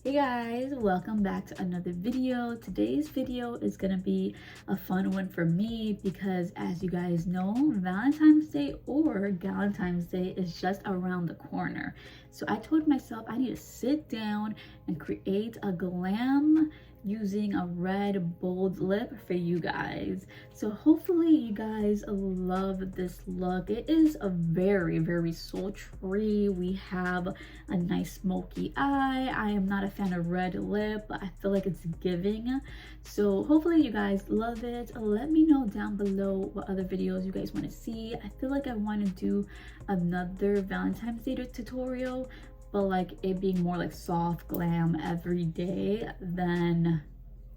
Hey guys, welcome back to another video. Today's video is gonna be a fun one for me because as you guys know, Valentine's Day or Galentine's Day is just around the corner. So I told myself I need to sit down and create a glam using a red bold lip for you guys. So hopefully you guys love this look. It is a very sultry. We have a nice smoky eye. I am not a fan of red lip, but I feel like it's giving. So hopefully you guys love it. Let me know down below what other videos you guys want to see. I feel like I want to do another Valentine's Day tutorial, but like it being more like soft glam every day than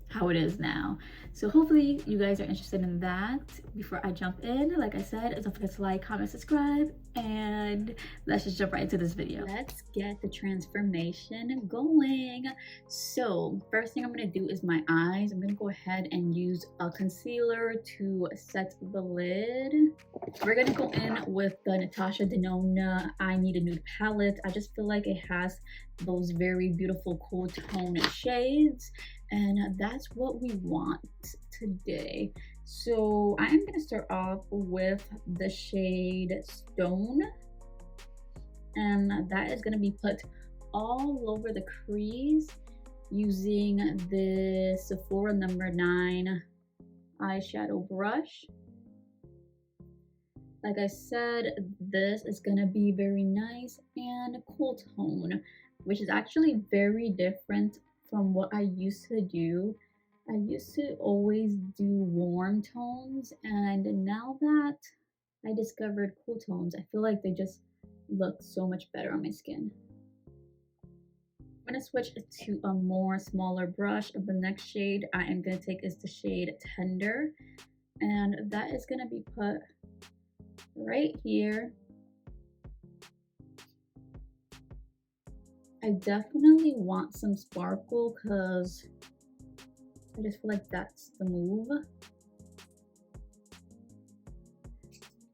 how it is now. So hopefully you guys are interested in that. Before I jump in, like I said, don't forget to like, comment, subscribe, and let's just jump right into this video. Let's get the transformation going. So first thing I'm going to do is my eyes. I'm going to go ahead and use a concealer to set the lid. We're going to go in with the Natasha Denona I Need a Nude palette. I just feel like it has those very beautiful cool tone shades, and that's what we want today. So I am going to start off with the shade Stone, and that is going to be put all over the crease using the Sephora number 9 eyeshadow brush. Like I said, this is going to be very nice and cool tone, which is actually very different from what I used to do. I used to always do warm tones, and now that I discovered cool tones, I feel like they just look so much better on my skin. I'm going to switch to a more smaller brush. The next shade I am going to take is the shade Tender, and that is going to be put right here. I definitely want some sparkle because I just feel like that's the move.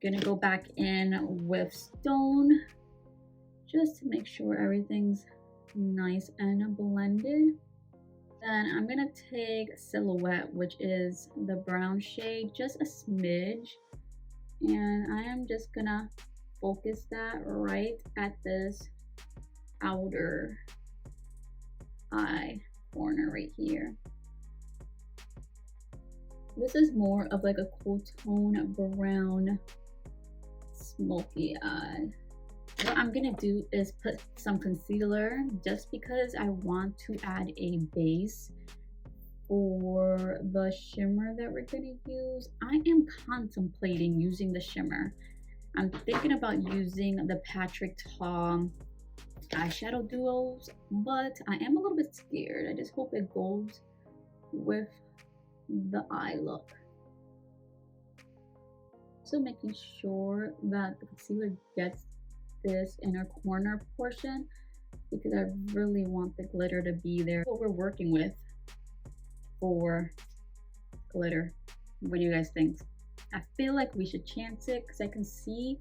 Gonna go back in with Stone just to make sure everything's nice and blended. Then I'm gonna take Silhouette, which is the brown shade, just a smidge, and I am just gonna focus that right at this outer eye corner right here. This is more of like a cool tone brown smoky eye. What I'm gonna do is put some concealer just because I want to add a base for the shimmer that we're gonna use. I am contemplating using the shimmer. I'm thinking about using the Patrick Ta eyeshadow duos, but I am a little bit scared. I just hope it goes with the eye look. So making sure that the concealer gets this inner corner portion because I really want the glitter to be there. What we're working with for glitter. What do you guys think? I feel like we should chance it because I can see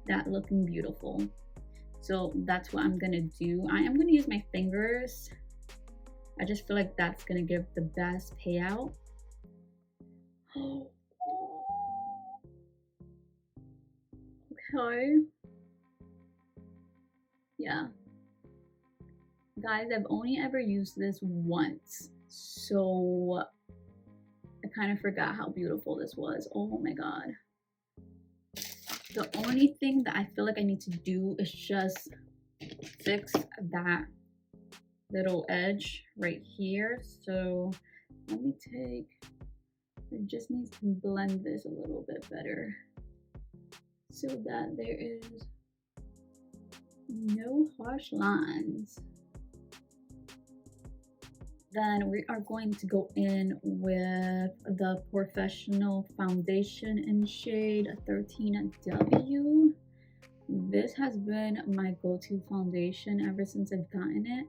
that looking beautiful. So that's what I'm gonna do. I am gonna use my fingers. I just feel like that's gonna give the best payout. Okay. Yeah. Guys, I've only ever used this once, so I kind of forgot how beautiful this was. Oh my god. The only thing that I feel like I need to do is just fix that little edge right here. So let me take, I just need to blend this a little bit better so that there is no harsh lines. Then we are going to go in with the Professional Foundation in shade 13W. This has been my go-to foundation ever since I've gotten it.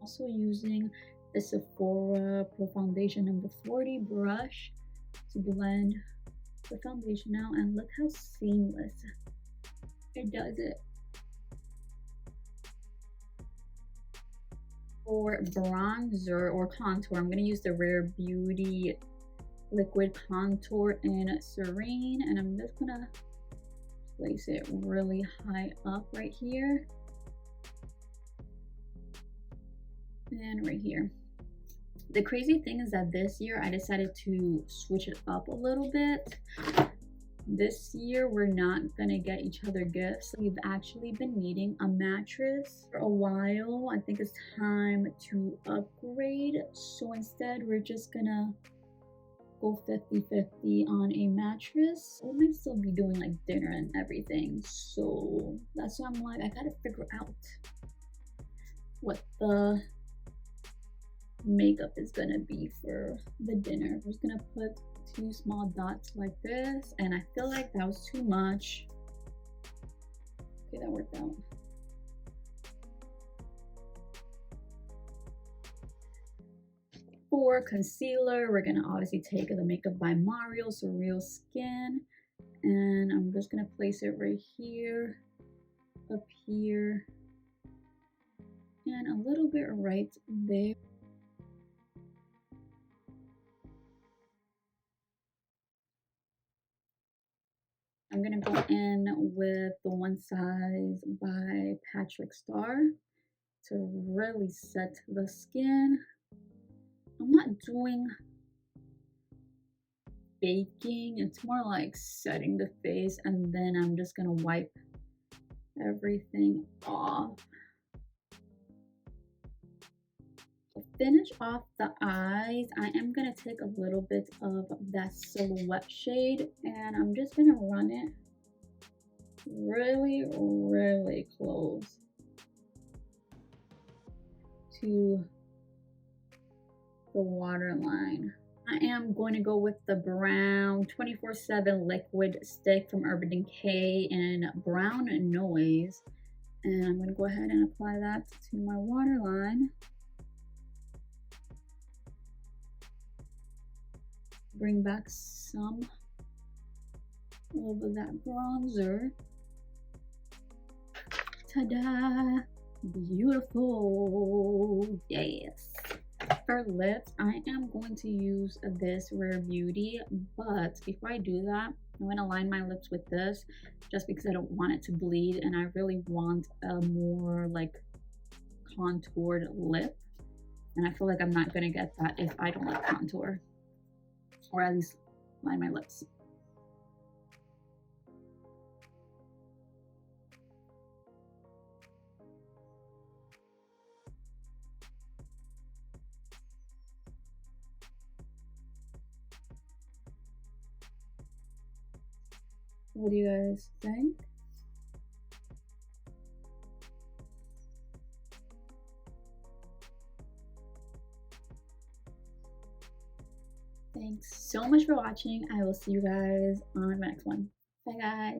Also using the Sephora Pro Foundation number 40 brush to blend the foundation out, and look how seamless it does it. For bronzer or contour, I'm going to use the Rare Beauty Liquid Contour in Serene, and I'm just going to place it really high up right here and right here. The crazy thing is that this year I decided to switch it up a little bit. This year we're not gonna get each other gifts. We've actually been needing a mattress for a while. I think it's time to upgrade. So instead we're just gonna go 50-50 on a mattress. We might still be doing like dinner and everything. So that's why I'm like, I gotta figure out what the makeup is gonna be for the dinner. I'm just gonna put 2 small dots like this, and I feel like that was too much. Okay, that worked out. For concealer, we're gonna obviously take the Makeup by Mario, so Real Skin, and I'm just gonna place it right here, up here, and a little bit right there. I'm gonna go in with the One Size by Patrick Star to really set the skin. I'm not doing baking, it's more like setting the face, and then I'm just gonna wipe everything off. To finish off the eyes, I am gonna take a little bit of that Silhouette shade, and I'm just gonna run it really, really close to the waterline. I am going to go with the brown 24/7 liquid stick from Urban Decay in Brown Noise, and I'm going to go ahead and apply that to my waterline. Bring back some of that bronzer. Ta-da! Beautiful! Yes! For lips, I am going to use this Rare Beauty, but before I do that, I'm going to line my lips with this just because I don't want it to bleed, and I really want a more like contoured lip, and I feel like I'm not going to get that if I don't like contour, or at least line my lips. What do you guys think? Thanks so much for watching. I will see you guys on the next one. Bye guys.